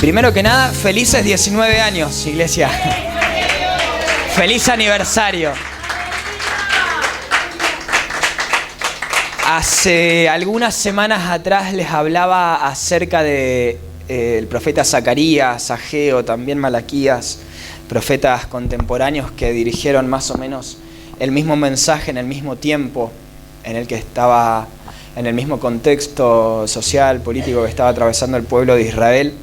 Primero que nada, felices 19 años, iglesia. Feliz aniversario. Hace algunas semanas atrás les hablaba acerca de el profeta Zacarías, Ageo, también Malaquías, profetas contemporáneos que dirigieron más o menos el mismo mensaje en el mismo tiempo en el que estaba, en el mismo contexto social, político que estaba atravesando el pueblo de Israel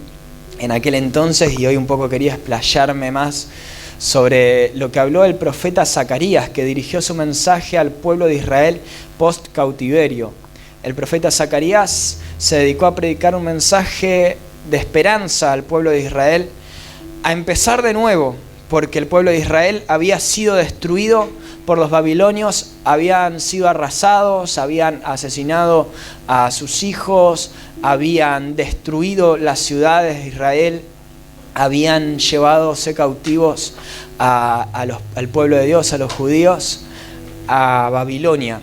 en aquel entonces, y hoy un poco quería explayarme más sobre lo que habló el profeta Zacarías, que dirigió su mensaje al pueblo de Israel post-cautiverio. El profeta Zacarías se dedicó a predicar un mensaje de esperanza al pueblo de Israel, a empezar de nuevo, porque el pueblo de Israel había sido destruido por los babilonios, habían sido arrasados, habían asesinado a sus hijos, habían destruido las ciudades de Israel, habían llevadose cautivos al pueblo de Dios, a los judíos, a Babilonia.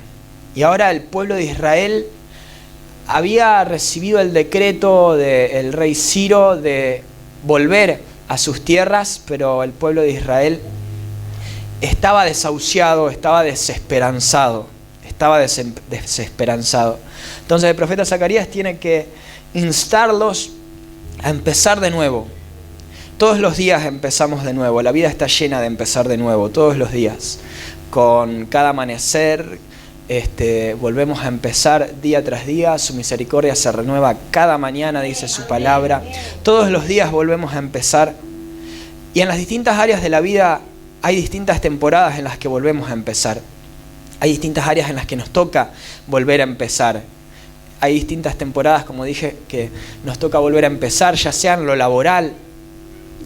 Y ahora el pueblo de Israel había recibido el decreto del rey Ciro de volver a sus tierras, pero el pueblo de Israel estaba desahuciado, estaba desesperanzado. Entonces el profeta Zacarías tiene que instarlos a empezar de nuevo. Todos los días empezamos de nuevo, la vida está llena de empezar de nuevo, todos los días. Con cada amanecer volvemos a empezar día tras día, su misericordia se renueva cada mañana, dice su palabra. Todos los días volvemos a empezar. Y en las distintas áreas de la vida hay distintas temporadas en las que volvemos a empezar. Hay distintas áreas en las que nos toca volver a empezar. Hay distintas temporadas, como dije, que nos toca volver a empezar, ya sea en lo laboral,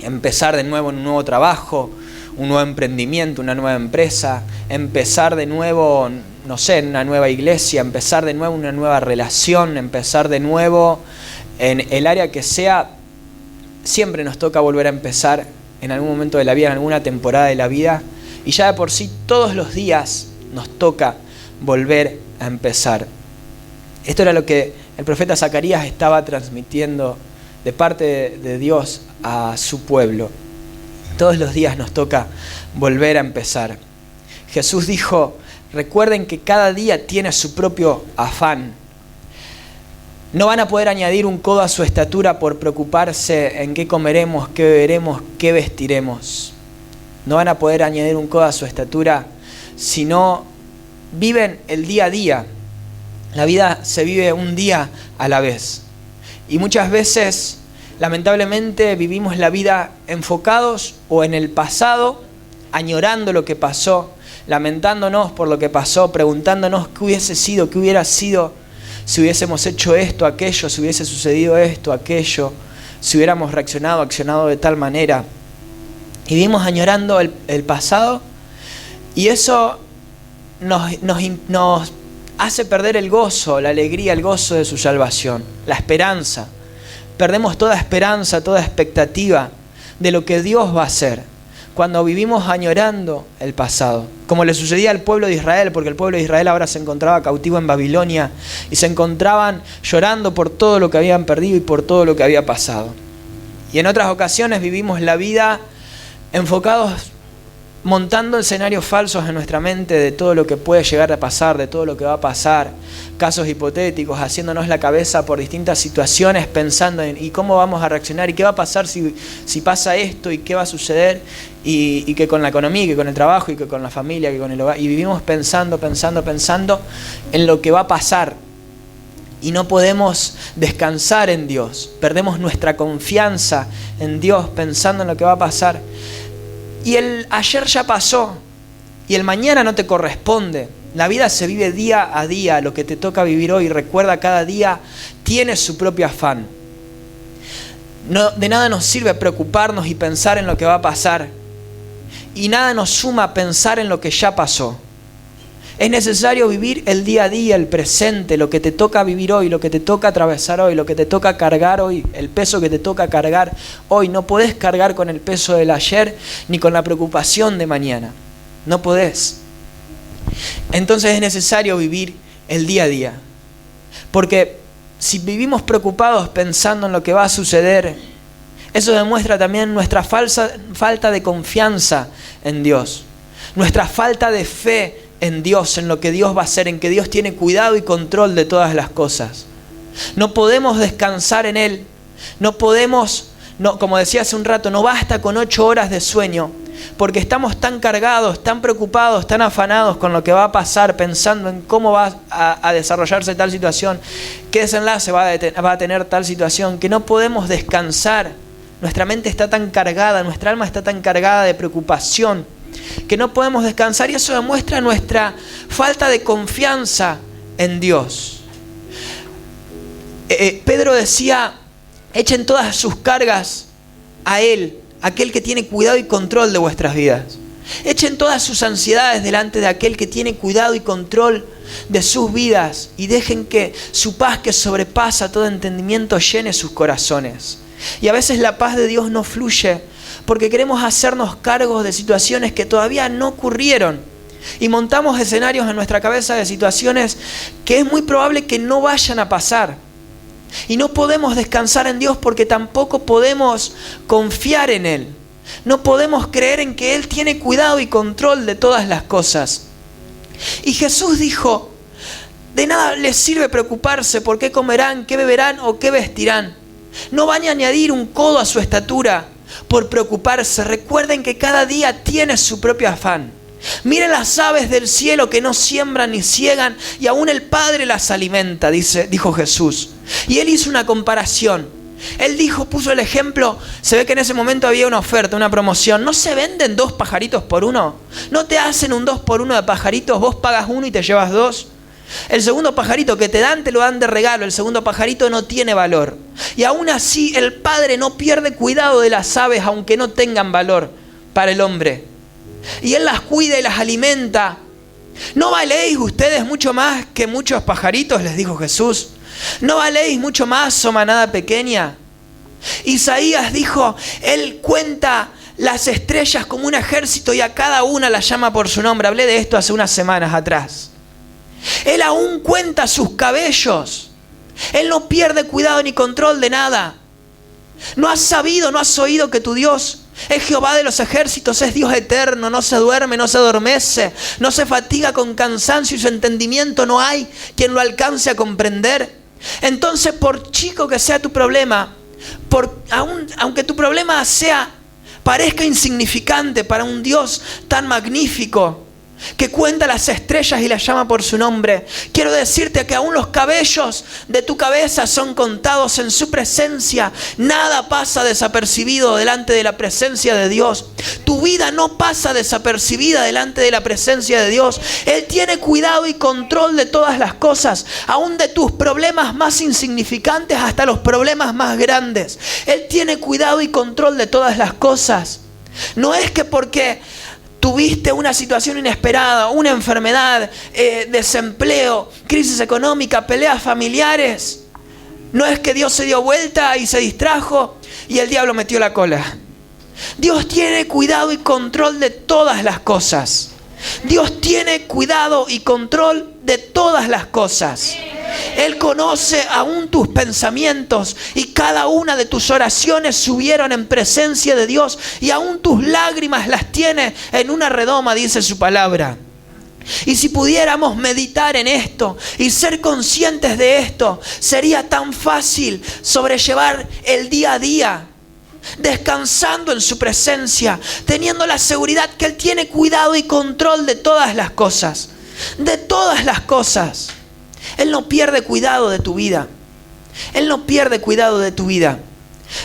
empezar de nuevo en un nuevo trabajo, un nuevo emprendimiento, una nueva empresa, empezar de nuevo, no sé, en una nueva iglesia, empezar de nuevo una nueva relación, empezar de nuevo en el área que sea. Siempre nos toca volver a empezar en algún momento de la vida, en alguna temporada de la vida, y ya de por sí todos los días nos toca volver a empezar. Esto era lo que el profeta Zacarías estaba transmitiendo de parte de Dios a su pueblo. Todos los días nos toca volver a empezar. Jesús dijo: recuerden que cada día tiene su propio afán. No van a poder añadir un codo a su estatura por preocuparse en qué comeremos, qué beberemos, qué vestiremos. No van a poder añadir un codo a su estatura si no viven el día a día. La vida se vive un día a la vez. Y muchas veces, lamentablemente, vivimos la vida enfocados o en el pasado, añorando lo que pasó, lamentándonos por lo que pasó, preguntándonos qué hubiese sido, qué hubiera sido si hubiésemos hecho esto, aquello, si hubiese sucedido esto, aquello, si hubiéramos accionado de tal manera. Y vivimos añorando el pasado, y eso nos hace perder el gozo, la alegría, el gozo de su salvación, la esperanza. Perdemos toda esperanza, toda expectativa de lo que Dios va a hacer cuando vivimos añorando el pasado, como le sucedía al pueblo de Israel, porque el pueblo de Israel ahora se encontraba cautivo en Babilonia y se encontraban llorando por todo lo que habían perdido y por todo lo que había pasado. Y en otras ocasiones vivimos la vida enfocados, montando escenarios falsos en nuestra mente de todo lo que puede llegar a pasar, de todo lo que va a pasar, casos hipotéticos, haciéndonos la cabeza por distintas situaciones, pensando en ¿y cómo vamos a reaccionar? ¿Y qué va a pasar si pasa esto? ¿Y qué va a suceder? Y que con la economía, y que con el trabajo, y que con la familia, que con el hogar. Y vivimos pensando en lo que va a pasar. Y no podemos descansar en Dios. Perdemos nuestra confianza en Dios pensando en lo que va a pasar. Y el ayer ya pasó, y el mañana no te corresponde. La vida se vive día a día, lo que te toca vivir hoy. Recuerda, cada día tiene su propio afán. No, de nada nos sirve preocuparnos y pensar en lo que va a pasar. Y nada nos suma pensar en lo que ya pasó. Es necesario vivir el día a día, el presente, lo que te toca vivir hoy, lo que te toca atravesar hoy, lo que te toca cargar hoy, el peso que te toca cargar hoy. No podés cargar con el peso del ayer ni con la preocupación de mañana. No podés. Entonces es necesario vivir el día a día. Porque si vivimos preocupados pensando en lo que va a suceder, Eso demuestra también nuestra falta de confianza en Dios, nuestra falta de fe en Dios, en lo que Dios va a hacer, en que Dios tiene cuidado y control de todas las cosas. No podemos descansar en Él, no podemos, como decía hace un rato, no basta con 8 horas de sueño, porque estamos tan cargados, tan preocupados, tan afanados con lo que va a pasar, pensando en cómo va a desarrollarse tal situación, qué desenlace va a tener tal situación, que no podemos descansar. Nuestra mente está tan cargada, nuestra alma está tan cargada de preocupación, que no podemos descansar, y eso demuestra nuestra falta de confianza en Dios. Pedro decía, echen todas sus cargas a Él, aquel que tiene cuidado y control de vuestras vidas. Echen todas sus ansiedades delante de aquel que tiene cuidado y control de sus vidas, y dejen que su paz, que sobrepasa todo entendimiento, llene sus corazones. Y a veces la paz de Dios no fluye porque queremos hacernos cargos de situaciones que todavía no ocurrieron, y montamos escenarios en nuestra cabeza de situaciones que es muy probable que no vayan a pasar. Y no podemos descansar en Dios porque tampoco podemos confiar en Él. No podemos creer en que Él tiene cuidado y control de todas las cosas. Y Jesús dijo, de nada les sirve preocuparse por qué comerán, qué beberán o qué vestirán. No van a añadir un codo a su estatura por preocuparse. Recuerden que cada día tiene su propio afán. Miren las aves del cielo, que no siembran ni ciegan, y aún el Padre las alimenta, dijo Jesús. Y Él hizo una comparación. Él puso el ejemplo. Se ve que en ese momento había una oferta, una promoción. ¿No se venden 2 pajaritos por 1? ¿No te hacen un 2 por 1 de pajaritos? Vos pagas 1 y te llevas 2. El segundo pajarito que te lo dan de regalo. El segundo pajarito no tiene valor. Y aún así el Padre no pierde cuidado de las aves, aunque no tengan valor para el hombre. Y Él las cuida y las alimenta. ¿No valéis ustedes mucho más que muchos pajaritos?, les dijo Jesús. ¿No valéis mucho más, oh manada pequeña? Isaías dijo, Él cuenta las estrellas como un ejército y a cada una la llama por su nombre. Hablé de esto hace unas semanas atrás. Él aún cuenta sus cabellos. Él no pierde cuidado ni control de nada. ¿No has oído que tu Dios es Jehová de los ejércitos? Es Dios eterno, no se duerme, no se adormece, no se fatiga con cansancio, y su entendimiento no hay quien lo alcance a comprender. Entonces, por chico que sea tu problema, aunque tu problema parezca insignificante para un Dios tan magnífico, que cuenta las estrellas y las llama por su nombre, quiero decirte que aún los cabellos de tu cabeza son contados en su presencia. Nada pasa desapercibido delante de la presencia de Dios. Tu vida no pasa desapercibida delante de la presencia de Dios. Él tiene cuidado y control de todas las cosas, aún de tus problemas más insignificantes hasta los problemas más grandes. Él tiene cuidado y control de todas las cosas. No es que porque tuviste una situación inesperada, una enfermedad, desempleo, crisis económica, peleas familiares, no es que Dios se dio vuelta y se distrajo y el diablo metió la cola. Dios tiene cuidado y control de todas las cosas. Dios tiene cuidado y control de todas las cosas. Él conoce aún tus pensamientos, y cada una de tus oraciones subieron en presencia de Dios, y aún tus lágrimas las tiene en una redoma, dice su palabra. Y si pudiéramos meditar en esto y ser conscientes de esto, sería tan fácil sobrellevar el día a día, descansando en su presencia, teniendo la seguridad que Él tiene cuidado y control de todas las cosas. De todas las cosas. Él no pierde cuidado de tu vida. Él no pierde cuidado de tu vida.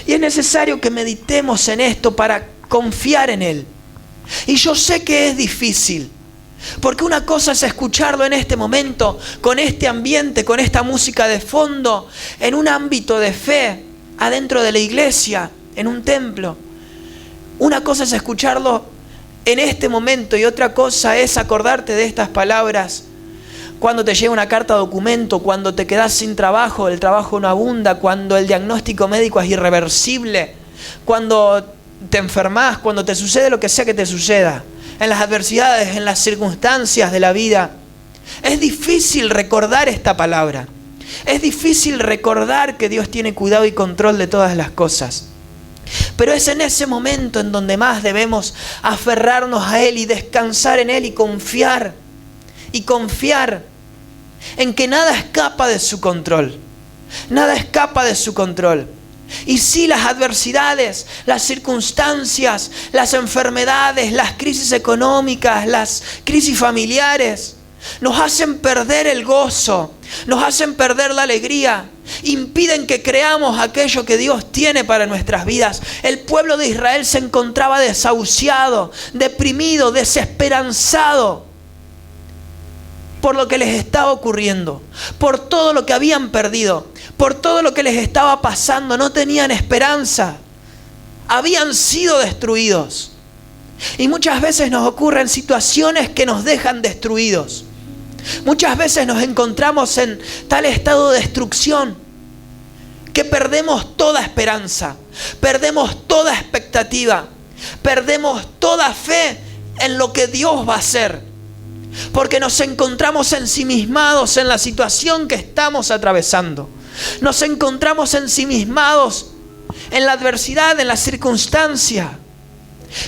Y es necesario que meditemos en esto para confiar en Él. Y yo sé que es difícil, porque una cosa es escucharlo en este momento, con este ambiente, con esta música de fondo, en un ámbito de fe, adentro de la iglesia, en un templo. Una cosa es escucharlo en este momento, y otra cosa es acordarte de estas palabras cuando te llega una carta documento, cuando te quedas sin trabajo, el trabajo no abunda, cuando el diagnóstico médico es irreversible, cuando te enfermas, cuando te sucede lo que sea que te suceda, en las adversidades, en las circunstancias de la vida. Es difícil recordar esta palabra. Es difícil recordar que Dios tiene cuidado y control de todas las cosas. Pero es en ese momento en donde más debemos aferrarnos a Él y descansar en Él y confiar en que nada escapa de su control. Nada escapa de su control. Y sí, las adversidades, las circunstancias, las enfermedades, las crisis económicas, las crisis familiares, nos hacen perder el gozo, nos hacen perder la alegría, impiden que creamos aquello que Dios tiene para nuestras vidas. El pueblo de Israel se encontraba desahuciado, deprimido, desesperanzado por lo que les estaba ocurriendo, por todo lo que habían perdido, por todo lo que les estaba pasando. No tenían esperanza, habían sido destruidos. Y muchas veces nos ocurren situaciones que nos dejan destruidos. Muchas veces nos encontramos en tal estado de destrucción que perdemos toda esperanza, perdemos toda expectativa, perdemos toda fe en lo que Dios va a hacer, porque nos encontramos ensimismados en la situación que estamos atravesando. Nos encontramos ensimismados en la adversidad, en la circunstancia.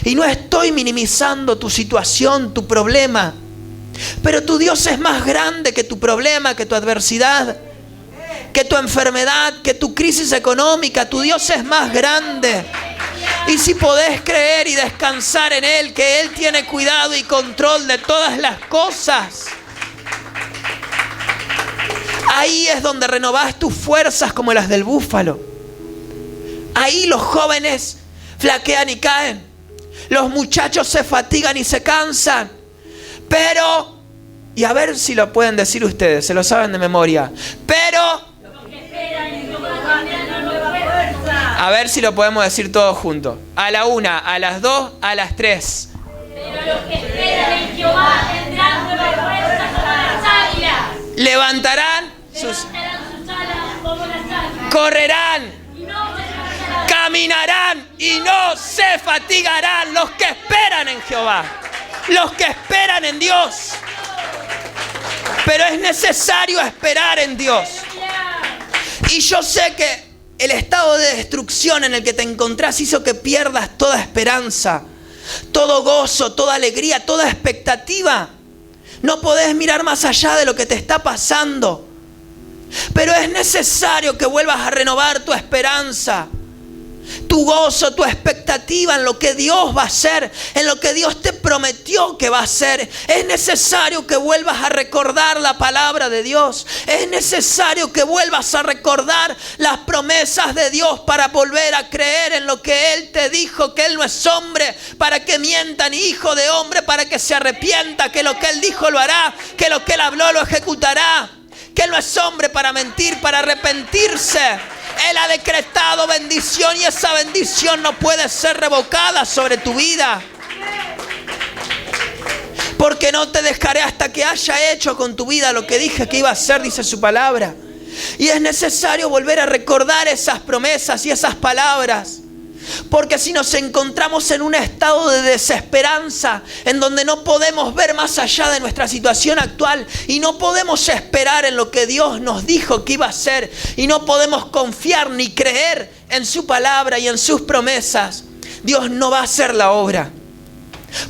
Y no estoy minimizando tu situación, tu problema, pero tu Dios es más grande que tu problema, que tu adversidad, que tu enfermedad, que tu crisis económica. Tu Dios es más grande. Y si podés creer y descansar en Él, que Él tiene cuidado y control de todas las cosas, ahí es donde renovás tus fuerzas como las del búfalo. Ahí los jóvenes flaquean y caen. Los muchachos se fatigan y se cansan. Pero, y a ver si lo pueden decir ustedes, se lo saben de memoria. Pero, a ver si lo podemos decir todos juntos. A la 1, a las 2, a las 3. Pero los que esperan en Jehová tendrán nuevas fuerzas como las águilas. Levantarán sus alas como las águilas. Correrán. Y no se cansarán. Caminarán y no se fatigarán. Los que esperan en Jehová. Los que esperan en Dios. Pero es necesario esperar en Dios. Y yo sé que el estado de destrucción en el que te encontrás hizo que pierdas toda esperanza, todo gozo, toda alegría, toda expectativa. No podés mirar más allá de lo que te está pasando. Pero es necesario que vuelvas a renovar tu esperanza, tu gozo, tu expectativa en lo que Dios va a hacer, en lo que Dios te prometió que va a hacer. Es necesario que vuelvas a recordar la palabra de Dios. Es necesario que vuelvas a recordar las promesas de Dios para volver a creer en lo que Él te dijo, que Él no es hombre para que mienta, ni hijo de hombre para que se arrepienta, que lo que Él dijo lo hará, que lo que Él habló lo ejecutará, que Él no es hombre para mentir, para arrepentirse. Él ha decretado bendición y esa bendición no puede ser revocada sobre tu vida. Porque no te dejaré hasta que haya hecho con tu vida lo que dije que iba a hacer, dice su palabra. Y es necesario volver a recordar esas promesas y esas palabras. Porque si nos encontramos en un estado de desesperanza, en donde no podemos ver más allá de nuestra situación actual y no podemos esperar en lo que Dios nos dijo que iba a hacer, y no podemos confiar ni creer en su palabra y en sus promesas, Dios no va a hacer la obra.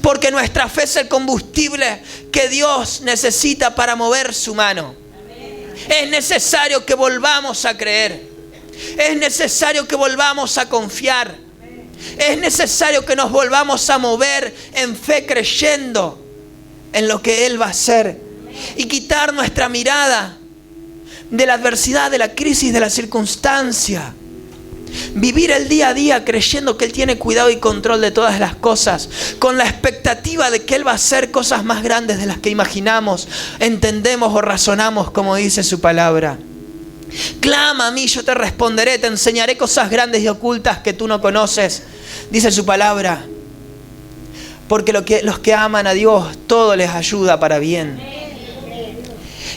Porque nuestra fe es el combustible que Dios necesita para mover su mano. Es necesario que volvamos a creer. Es necesario que volvamos a confiar. Es necesario que nos volvamos a mover en fe, creyendo en lo que Él va a hacer. Y quitar nuestra mirada de la adversidad, de la crisis, de la circunstancia. Vivir el día a día creyendo que Él tiene cuidado y control de todas las cosas, con la expectativa de que Él va a hacer cosas más grandes de las que imaginamos, entendemos o razonamos, como dice su palabra. Clama a mí, yo te responderé, te enseñaré cosas grandes y ocultas que tú no conoces, dice su palabra. Porque los que aman a Dios, todo les ayuda para bien.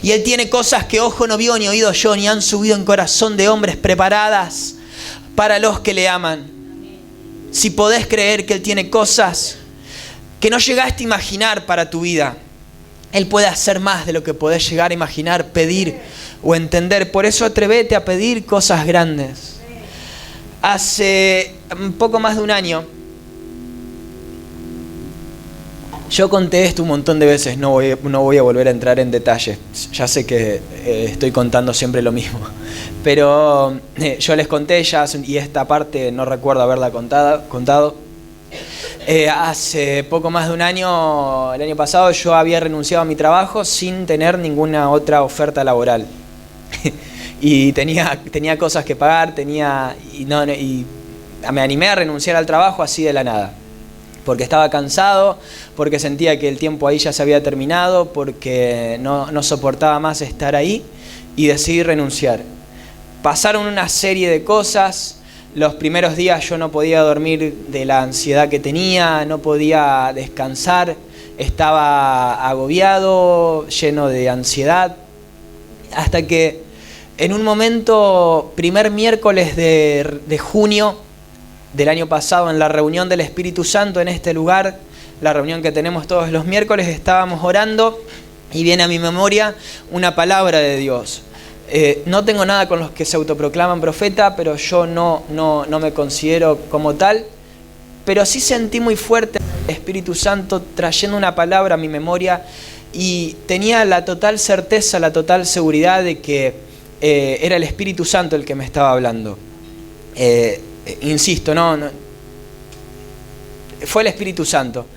Y Él tiene cosas que ojo no vio, ni oído oyó, ni han subido en corazón de hombres, preparadas para los que le aman. Si podés creer que Él tiene cosas que no llegaste a imaginar para tu vida, Él puede hacer más de lo que podés llegar a imaginar, pedir o entender. Por eso atrévete a pedir cosas grandes. Hace un poco más de un año, yo conté esto un montón de veces, no voy a volver a entrar en detalles, ya sé que estoy contando siempre lo mismo, pero yo les conté ya, y esta parte no recuerdo haberla contado. Hace poco más de un año, el año pasado, yo había renunciado a mi trabajo sin tener ninguna otra oferta laboral. Y tenía cosas que pagar, y me animé a renunciar al trabajo así de la nada. Porque estaba cansado, porque sentía que el tiempo ahí ya se había terminado, porque no soportaba más estar ahí y decidí renunciar. Pasaron una serie de cosas. Los primeros días yo no podía dormir de la ansiedad que tenía, no podía descansar, estaba agobiado, lleno de ansiedad, hasta que en un momento, primer miércoles de junio del año pasado, en la reunión del Espíritu Santo en este lugar, la reunión que tenemos todos los miércoles, estábamos orando y viene a mi memoria una palabra de Dios. No tengo nada con los que se autoproclaman profeta, pero yo no me considero como tal, pero sí sentí muy fuerte el Espíritu Santo trayendo una palabra a mi memoria y tenía la total certeza, la total seguridad de que era el Espíritu Santo el que me estaba hablando. Insisto, no, fue el Espíritu Santo.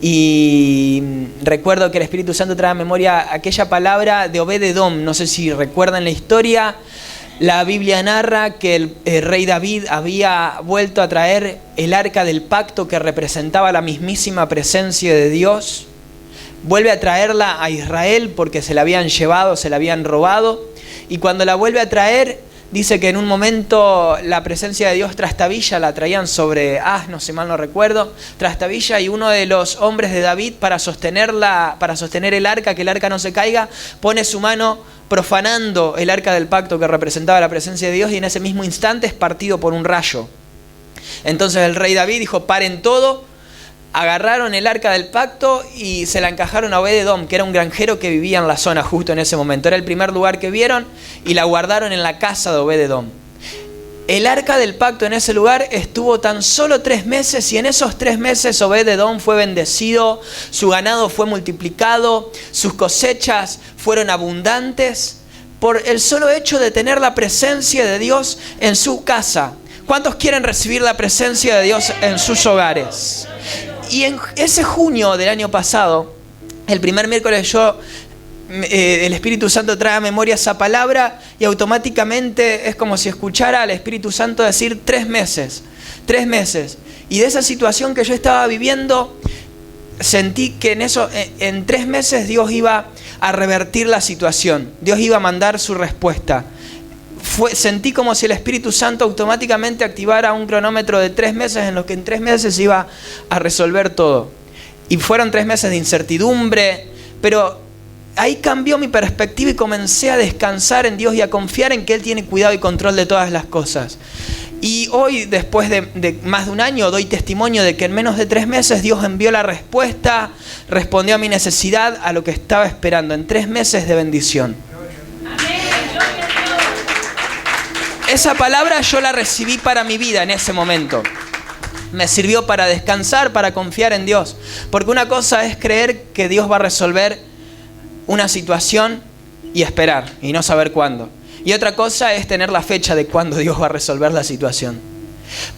Y recuerdo que el Espíritu Santo trae a memoria aquella palabra de Obed-Edom. No sé si recuerdan la historia. La Biblia narra que el rey David había vuelto a traer el arca del pacto que representaba la mismísima presencia de Dios. Vuelve a traerla a Israel porque se la habían llevado, se la habían robado. Y cuando la vuelve a traer, dice que en un momento la presencia de Dios trastabilla, la traían sobre asno, si mal no recuerdo, trastabilla, y uno de los hombres de David para sostener el arca, que el arca no se caiga, pone su mano profanando el arca del pacto que representaba la presencia de Dios, y en ese mismo instante es partido por un rayo. Entonces el rey David dijo: paren todo. Agarraron el arca del pacto y se la encajaron a Obed-Edom, que era un granjero que vivía en la zona justo en ese momento. Era el primer lugar que vieron y la guardaron en la casa de Obed-Edom. El arca del pacto en ese lugar estuvo tan solo 3 meses y en esos 3 meses Obed-Edom fue bendecido, su ganado fue multiplicado, sus cosechas fueron abundantes por el solo hecho de tener la presencia de Dios en su casa. ¿Cuántos quieren recibir la presencia de Dios en sus hogares? Y en ese junio del año pasado, el primer miércoles el Espíritu Santo trae a memoria esa palabra y automáticamente es como si escuchara al Espíritu Santo decir 3 meses. Y de esa situación que yo estaba viviendo, sentí que en 3 meses Dios iba a revertir la situación. Dios iba a mandar su respuesta. Sentí como si el Espíritu Santo automáticamente activara un cronómetro de 3 meses en los que en 3 meses iba a resolver todo. Y fueron 3 meses de incertidumbre, pero ahí cambió mi perspectiva y comencé a descansar en Dios y a confiar en que Él tiene cuidado y control de todas las cosas. Y hoy, después de más de un año, doy testimonio de que en menos de 3 meses Dios envió la respuesta, respondió a mi necesidad, a lo que estaba esperando, en 3 meses de bendición. Esa palabra yo la recibí para mi vida en ese momento. Me sirvió para descansar, para confiar en Dios. Porque una cosa es creer que Dios va a resolver una situación y esperar y no saber cuándo. Y otra cosa es tener la fecha de cuándo Dios va a resolver la situación.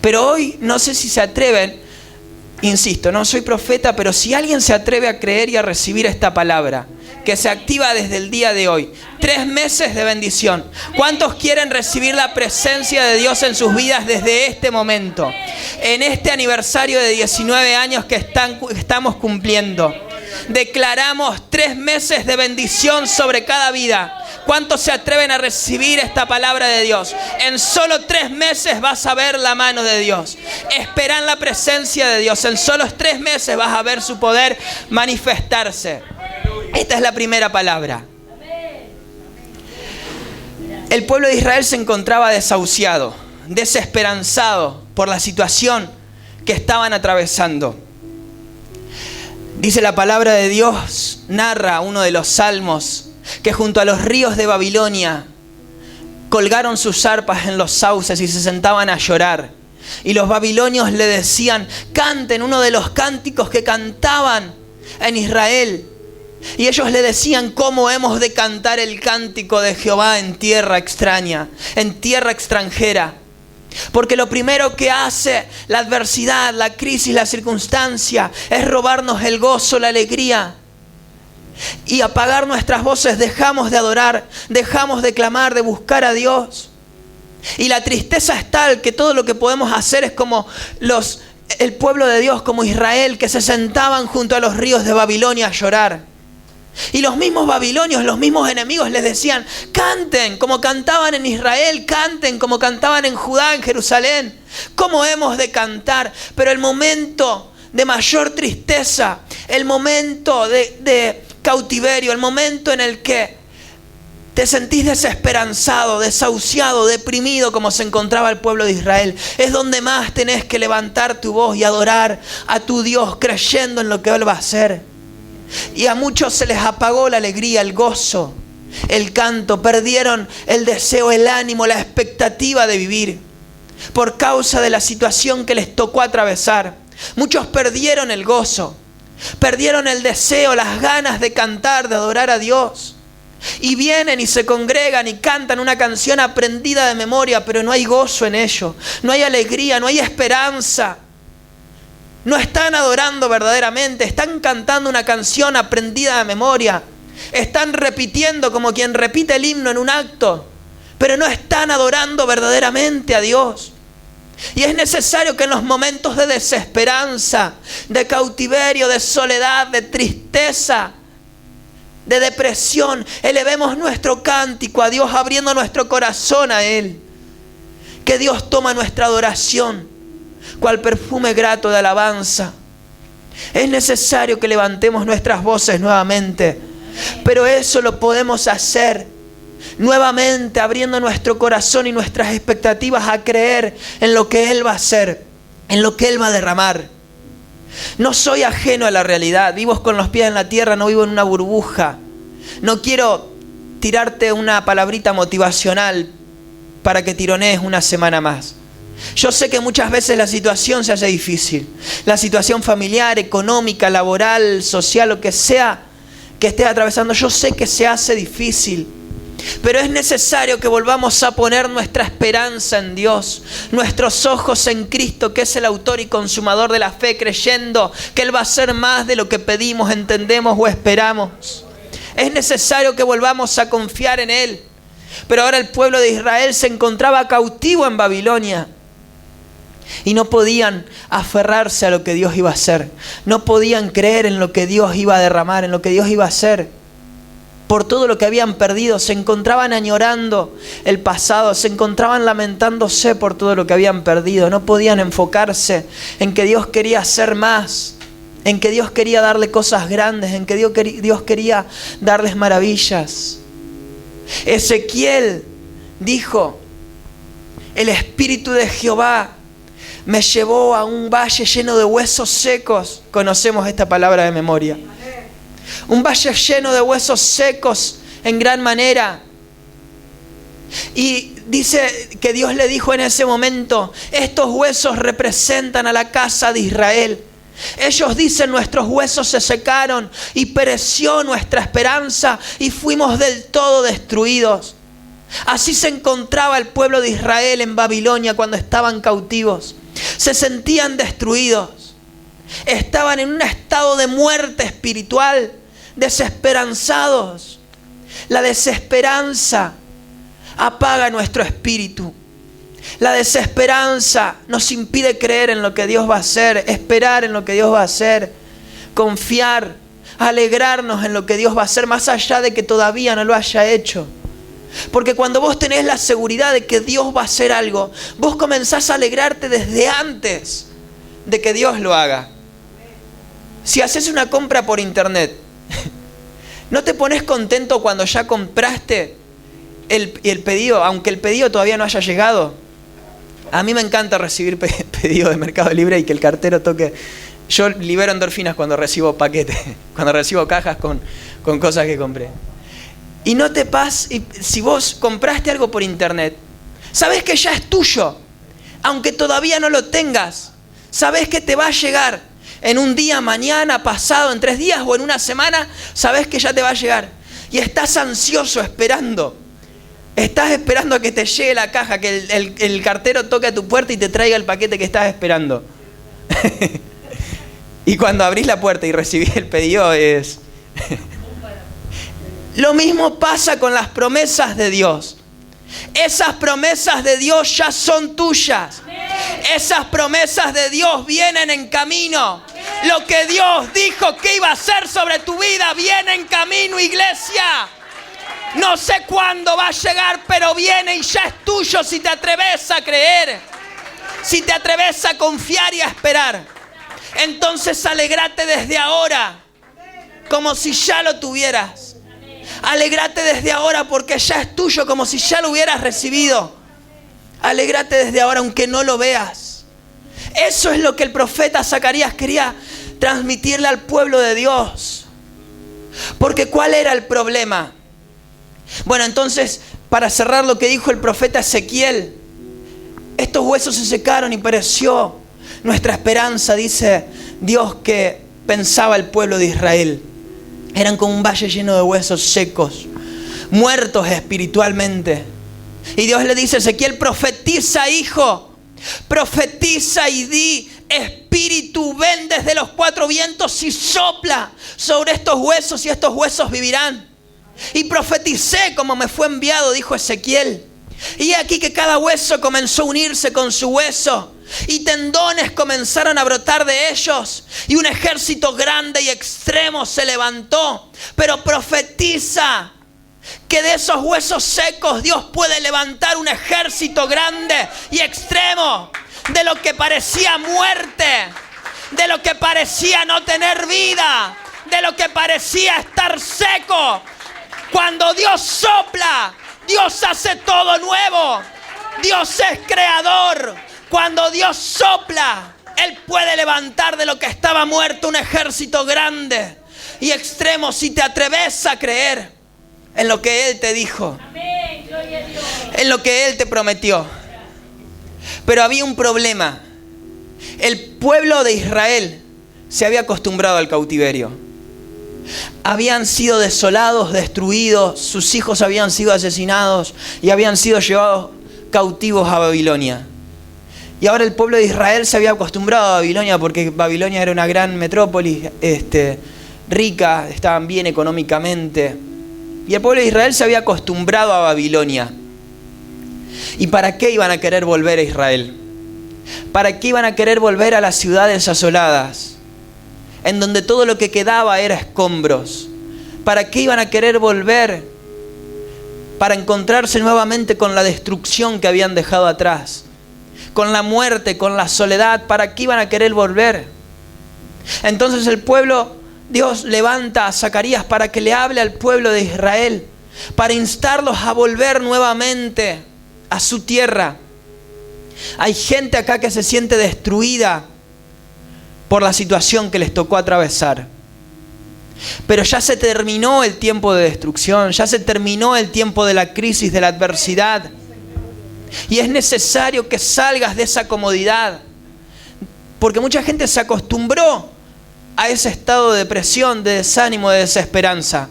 Pero hoy no sé si se atreven, insisto, no soy profeta, pero si alguien se atreve a creer y a recibir esta palabra, que se activa desde el día de hoy. 3 meses de bendición. ¿Cuántos quieren recibir la presencia de Dios en sus vidas desde este momento? En este aniversario de 19 años que estamos cumpliendo. Declaramos 3 meses de bendición sobre cada vida. ¿Cuántos se atreven a recibir esta palabra de Dios? En solo 3 meses vas a ver la mano de Dios. Espera en la presencia de Dios. En solo 3 meses vas a ver su poder manifestarse. Esta es la primera palabra. El pueblo de Israel se encontraba desahuciado, desesperanzado por la situación que estaban atravesando. Dice la palabra de Dios, narra uno de los salmos, que junto a los ríos de Babilonia colgaron sus arpas en los sauces y se sentaban a llorar. Y los babilonios le decían, canten uno de los cánticos que cantaban en Israel. Y ellos le decían cómo hemos de cantar el cántico de Jehová en tierra extraña, en tierra extranjera. Porque lo primero que hace la adversidad, la crisis, la circunstancia es robarnos el gozo, la alegría. Y apagar nuestras voces, dejamos de adorar, dejamos de clamar, de buscar a Dios. Y la tristeza es tal que todo lo que podemos hacer es como el pueblo de Dios, como Israel, que se sentaban junto a los ríos de Babilonia a llorar. Y los mismos babilonios, los mismos enemigos les decían, canten como cantaban en Israel, canten como cantaban en Judá, en Jerusalén. ¿Cómo hemos de cantar? Pero el momento de mayor tristeza, el momento de cautiverio, el momento en el que te sentís desesperanzado, desahuciado, deprimido como se encontraba el pueblo de Israel, es donde más tenés que levantar tu voz y adorar a tu Dios creyendo en lo que Él va a hacer. Y a muchos se les apagó la alegría, el gozo, el canto, perdieron el deseo, el ánimo, la expectativa de vivir por causa de la situación que les tocó atravesar. Muchos perdieron el gozo, perdieron el deseo, las ganas de cantar, de adorar a Dios. Y vienen y se congregan y cantan una canción aprendida de memoria, pero no hay gozo en ello, no hay alegría, no hay esperanza. No están adorando verdaderamente, están cantando una canción aprendida de memoria. Están repitiendo como quien repite el himno en un acto, pero no están adorando verdaderamente a Dios. Y es necesario que en los momentos de desesperanza, de cautiverio, de soledad, de tristeza, de depresión, elevemos nuestro cántico a Dios, abriendo nuestro corazón a Él. Que Dios toma nuestra adoración cual perfume grato de alabanza. Es necesario que levantemos nuestras voces nuevamente, pero eso lo podemos hacer nuevamente abriendo nuestro corazón y nuestras expectativas a creer en lo que Él va a hacer, en lo que Él va a derramar. No soy ajeno a la realidad, vivo con los pies en la tierra, no vivo en una burbuja. No quiero tirarte una palabrita motivacional para que tironees una semana más. Yo sé que muchas veces la situación se hace difícil. La situación familiar, económica, laboral, social, lo que sea que estés atravesando, yo sé que se hace difícil. Pero es necesario que volvamos a poner nuestra esperanza en Dios, nuestros ojos en Cristo, que es el autor y consumador de la fe, creyendo que Él va a hacer más de lo que pedimos, entendemos o esperamos. Es necesario que volvamos a confiar en Él. Pero ahora el pueblo de Israel se encontraba cautivo en Babilonia. Y no podían aferrarse a lo que Dios iba a hacer. No podían creer en lo que Dios iba a derramar, en lo que Dios iba a hacer. Por todo lo que habían perdido, se encontraban añorando el pasado, se encontraban lamentándose por todo lo que habían perdido. No podían enfocarse en que Dios quería hacer más, en que Dios quería darle cosas grandes, en que Dios quería darles maravillas. Ezequiel dijo, el Espíritu de Jehová me llevó a un valle lleno de huesos secos. Conocemos esta palabra de memoria. Un valle lleno de huesos secos en gran manera. Y dice que Dios le dijo en ese momento, estos huesos representan a la casa de Israel. Ellos dicen, nuestros huesos se secaron y pereció nuestra esperanza y fuimos del todo destruidos. Así se encontraba el pueblo de Israel en Babilonia cuando estaban cautivos. Se sentían destruidos. Estaban en un estado de muerte espiritual, desesperanzados. La desesperanza apaga nuestro espíritu. La desesperanza nos impide creer en lo que Dios va a hacer, esperar en lo que Dios va a hacer, confiar, alegrarnos en lo que Dios va a hacer, más allá de que todavía no lo haya hecho. Porque cuando vos tenés la seguridad de que Dios va a hacer algo, vos comenzás a alegrarte desde antes de que Dios lo haga. Si haces una compra por internet, ¿no te pones contento cuando ya compraste el pedido, aunque el pedido todavía no haya llegado? A mí me encanta recibir pedidos de Mercado Libre y que el cartero toque. Yo libero endorfinas cuando recibo paquetes, cuando recibo cajas con cosas que compré. Y no te pasa, si vos compraste algo por internet, sabés que ya es tuyo. aunque todavía no lo tengas, sabes que te va a llegar en un día, mañana, pasado, en 3 días o en una semana, sabes que ya te va a llegar. Y estás ansioso esperando. Estás esperando a que te llegue la caja, que el cartero toque a tu puerta y te traiga el paquete que estás esperando. Y cuando abrís la puerta y recibís el pedido es... Lo mismo pasa con las promesas de Dios. Esas promesas de Dios ya son tuyas. Esas promesas de Dios vienen en camino. Lo que Dios dijo que iba a hacer sobre tu vida viene en camino, iglesia. No sé cuándo va a llegar, pero viene y ya es tuyo si te atreves a creer. Si te atreves a confiar y a esperar. Entonces alegrate desde ahora, como si ya lo tuvieras. Alegrate desde ahora porque ya es tuyo, como si ya lo hubieras recibido. Alegrate desde ahora aunque no lo veas. Eso es lo que el profeta Zacarías quería transmitirle al pueblo de Dios. Porque ¿cuál era el problema? Bueno, entonces, para cerrar lo que dijo el profeta Ezequiel, estos huesos se secaron y pereció nuestra esperanza, dice Dios, que pensaba el pueblo de Israel. Eran como un valle lleno de huesos secos, muertos espiritualmente. Y Dios le dice a Ezequiel: profetiza, hijo, profetiza y di: espíritu, ven desde los 4 vientos y sopla sobre estos huesos y estos huesos vivirán. Y profeticé como me fue enviado, dijo Ezequiel. Y aquí que cada hueso comenzó a unirse con su hueso, y tendones comenzaron a brotar de ellos, y un ejército grande y extremo se levantó. Pero profetiza que de esos huesos secos Dios puede levantar un ejército grande y extremo. De lo que parecía muerte, de lo que parecía no tener vida, de lo que parecía estar seco. Cuando Dios sopla, Dios hace todo nuevo. Dios es creador. Cuando Dios sopla, Él puede levantar de lo que estaba muerto un ejército grande y extremo si te atreves a creer en lo que Él te dijo, en lo que Él te prometió. Pero había un problema. El pueblo de Israel se había acostumbrado al cautiverio. Habían sido desolados, destruidos, sus hijos habían sido asesinados y habían sido llevados cautivos a Babilonia. Y ahora el pueblo de Israel se había acostumbrado a Babilonia porque Babilonia era una gran metrópolis, rica, estaban bien económicamente. Y el pueblo de Israel se había acostumbrado a Babilonia. ¿Y para qué iban a querer volver a Israel? ¿Para qué iban a querer volver a las ciudades asoladas, en donde todo lo que quedaba era escombros? ¿Para qué iban a querer volver? Para encontrarse nuevamente con la destrucción que habían dejado atrás, con la muerte, con la soledad. ¿Para qué iban a querer volver? Entonces el pueblo, Dios levanta a Zacarías para que le hable al pueblo de Israel, para instarlos a volver nuevamente a su tierra. Hay gente acá que se siente destruida por la situación que les tocó atravesar. Pero ya se terminó el tiempo de destrucción, ya se terminó el tiempo de la crisis, de la adversidad. Y es necesario que salgas de esa comodidad, porque mucha gente se acostumbró a ese estado de depresión, de desánimo, de desesperanza.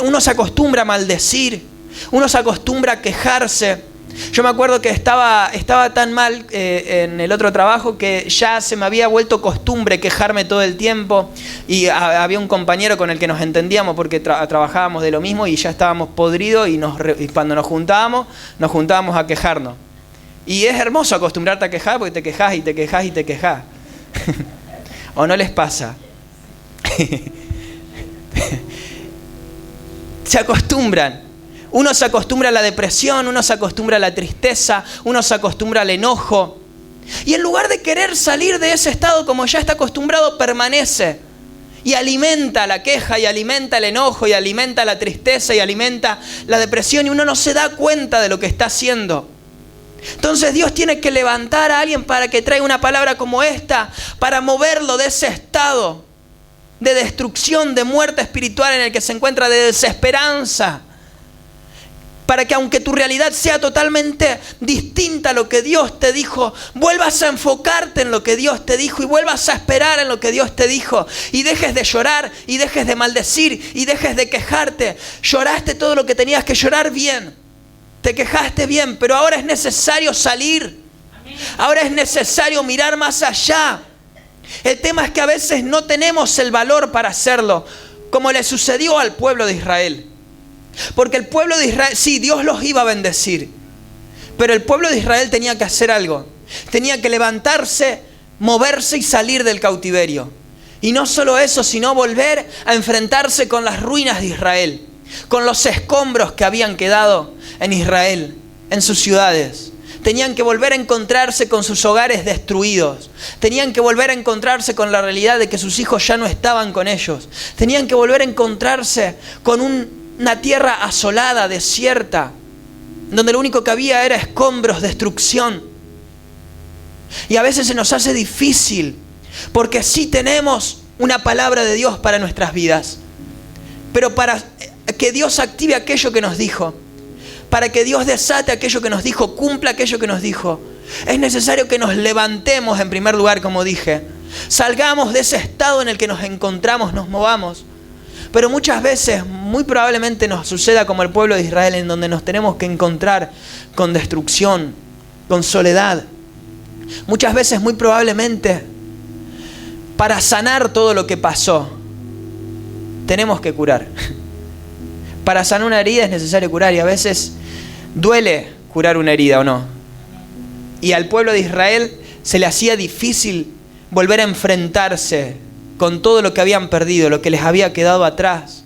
Uno se acostumbra a maldecir, uno se acostumbra a quejarse. Yo me acuerdo que estaba tan mal en el otro trabajo que ya se me había vuelto costumbre quejarme todo el tiempo. Y había un compañero con el que nos entendíamos porque trabajábamos de lo mismo y ya estábamos podridos y cuando nos juntábamos a quejarnos. Y es hermoso acostumbrarte a quejar porque te quejas y te quejas y te quejas. ¿O no les pasa? Se acostumbran. Uno se acostumbra a la depresión, uno se acostumbra a la tristeza, uno se acostumbra al enojo. Y en lugar de querer salir de ese estado como ya está acostumbrado, permanece. Y alimenta la queja, y alimenta el enojo, y alimenta la tristeza, y alimenta la depresión. Y uno no se da cuenta de lo que está haciendo. Entonces Dios tiene que levantar a alguien para que traiga una palabra como esta, para moverlo de ese estado de destrucción, de muerte espiritual en el que se encuentra, de desesperanza. Para que aunque tu realidad sea totalmente distinta a lo que Dios te dijo, vuelvas a enfocarte en lo que Dios te dijo y vuelvas a esperar en lo que Dios te dijo. Y dejes de llorar y dejes de maldecir y dejes de quejarte. Lloraste todo lo que tenías que llorar bien. Te quejaste bien, pero ahora es necesario salir. Ahora es necesario mirar más allá. El tema es que a veces no tenemos el valor para hacerlo, como le sucedió al pueblo de Israel. Porque el pueblo de Israel, sí, Dios los iba a bendecir, pero el pueblo de Israel tenía que hacer algo. Tenía que levantarse, moverse y salir del cautiverio. Y no solo eso, sino volver a enfrentarse con las ruinas de Israel, con los escombros que habían quedado en Israel, en sus ciudades. Tenían que volver a encontrarse con sus hogares destruidos. Tenían que volver a encontrarse con la realidad de que sus hijos ya no estaban con ellos. Tenían que volver a encontrarse con una tierra asolada, desierta, donde lo único que había era escombros, destrucción. Y a veces se nos hace difícil, porque sí tenemos una palabra de Dios para nuestras vidas, pero para que Dios active aquello que nos dijo, para que Dios desate aquello que nos dijo, cumpla aquello que nos dijo, es necesario que nos levantemos en primer lugar, como dije. Salgamos de ese estado en el que nos encontramos, nos movamos. Pero muchas veces, muy probablemente nos suceda como el pueblo de Israel, en donde nos tenemos que encontrar con destrucción, con soledad. Muchas veces, muy probablemente, para sanar todo lo que pasó, tenemos que curar. Para sanar una herida es necesario curar, y a veces duele curar una herida, ¿o no? Y al pueblo de Israel se le hacía difícil volver a enfrentarse con todo lo que habían perdido, lo que les había quedado atrás.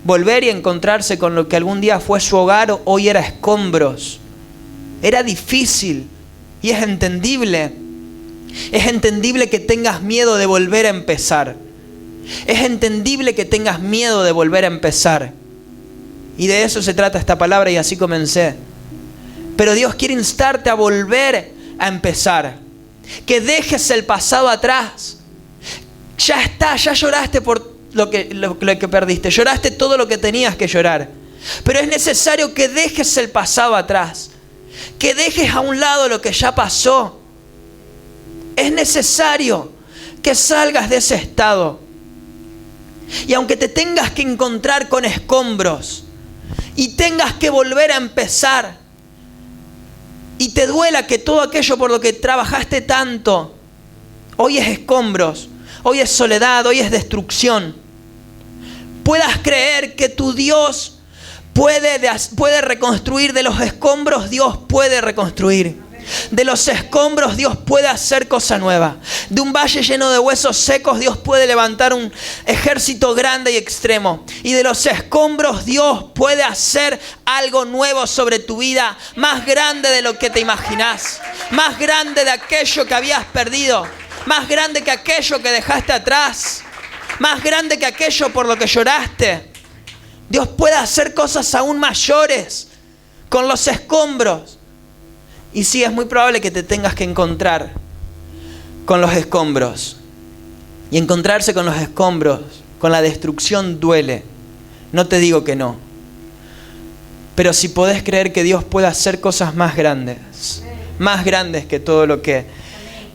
Volver y encontrarse con lo que algún día fue su hogar, hoy era escombros. Era difícil y es entendible. Es entendible que tengas miedo de volver a empezar. Es entendible que tengas miedo de volver a empezar. Y de eso se trata esta palabra, y así comencé. Pero Dios quiere instarte a volver a empezar. Que dejes el pasado atrás. Ya está, ya lloraste por lo que perdiste. Lloraste todo lo que tenías que llorar. Pero es necesario que dejes el pasado atrás. Que dejes a un lado lo que ya pasó. Es necesario que salgas de ese estado. Y aunque te tengas que encontrar con escombros y tengas que volver a empezar, y te duela que todo aquello por lo que trabajaste tanto, hoy es escombros, hoy es soledad, hoy es destrucción, puedas creer que tu Dios puede reconstruir. De los escombros Dios puede reconstruir. De los escombros Dios puede hacer cosa nueva. De un valle lleno de huesos secos Dios puede levantar un ejército grande y extremo. Y de los escombros Dios puede hacer algo nuevo sobre tu vida, más grande de lo que te imaginás, más grande de aquello que habías perdido, más grande que aquello que dejaste atrás, más grande que aquello por lo que lloraste. Dios puede hacer cosas aún mayores con los escombros. Y sí, es muy probable que te tengas que encontrar con los escombros. Y encontrarse con los escombros, con la destrucción, duele. No te digo que no. Pero si podés creer que Dios puede hacer cosas más grandes que todo lo que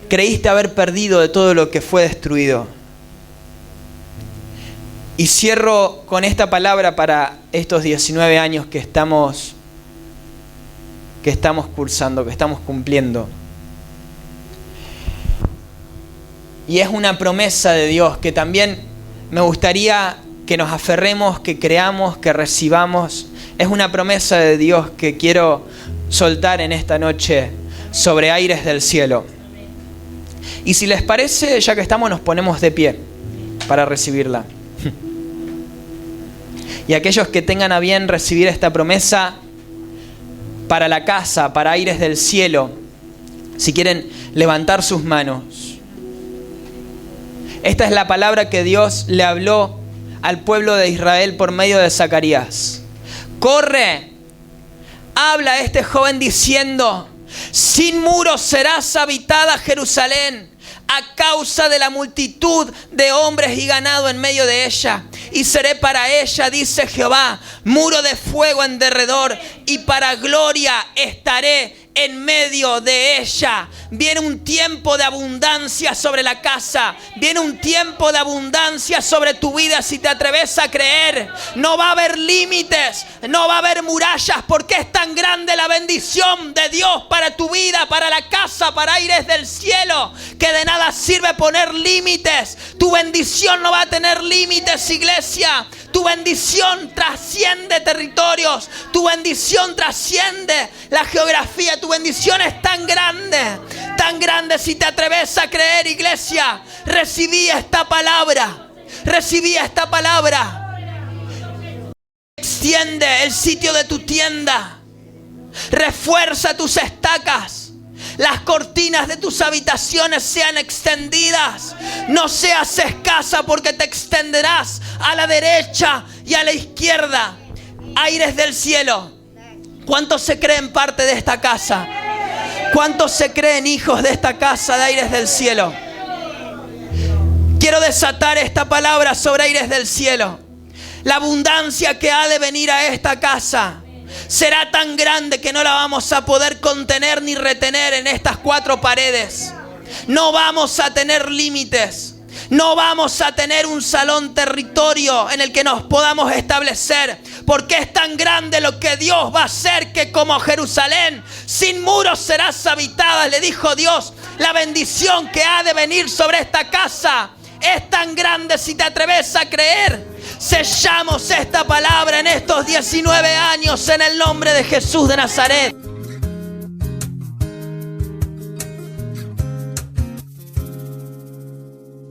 creíste haber perdido, de todo lo que fue destruido. Y cierro con esta palabra para estos 19 años que estamos cursando, que estamos cumpliendo. Y es una promesa de Dios que también me gustaría que nos aferremos, que creamos, que recibamos. Es una promesa de Dios que quiero soltar en esta noche sobre aires del cielo. Y si les parece, ya que estamos, nos ponemos de pie para recibirla. Y aquellos que tengan a bien recibir esta promesa para la casa, para aires del cielo, si quieren levantar sus manos. Esta es la palabra que Dios le habló al pueblo de Israel por medio de Zacarías. Corre, habla a este joven diciendo: sin muros serás habitada Jerusalén, a causa de la multitud de hombres y ganado en medio de ella. Y seré para ella, dice Jehová, muro de fuego en derredor, y para gloria estaré en medio de ella. Viene un tiempo de abundancia sobre la casa. Viene un tiempo de abundancia sobre tu vida si te atreves a creer. No va a haber límites, no va a haber murallas, porque es tan grande la bendición de Dios para tu vida, para la casa, para Aires del Cielo, que de nada sirve poner límites. Tu bendición no va a tener límites, iglesia. Tu bendición trasciende territorios. Tu bendición trasciende la geografía. Tu bendición es tan grande si te atreves a creer, iglesia. Recibí esta palabra. Recibí esta palabra. Extiende el sitio de tu tienda. Refuerza tus estacas. Las cortinas de tus habitaciones sean extendidas. No seas escasa, porque te extenderás a la derecha y a la izquierda. Aires del Cielo. ¿Cuántos se creen parte de esta casa? ¿Cuántos se creen hijos de esta casa de Aires del Cielo? Quiero desatar esta palabra sobre Aires del Cielo. La abundancia que ha de venir a esta casa será tan grande que no la vamos a poder contener ni retener en estas 4 paredes. No vamos a tener límites. No vamos a tener un salón territorio en el que nos podamos establecer, porque es tan grande lo que Dios va a hacer que como Jerusalén sin muros serás habitada, le dijo Dios. La bendición que ha de venir sobre esta casa es tan grande si te atreves a creer. Sellamos esta palabra en estos 19 años en el nombre de Jesús de Nazaret.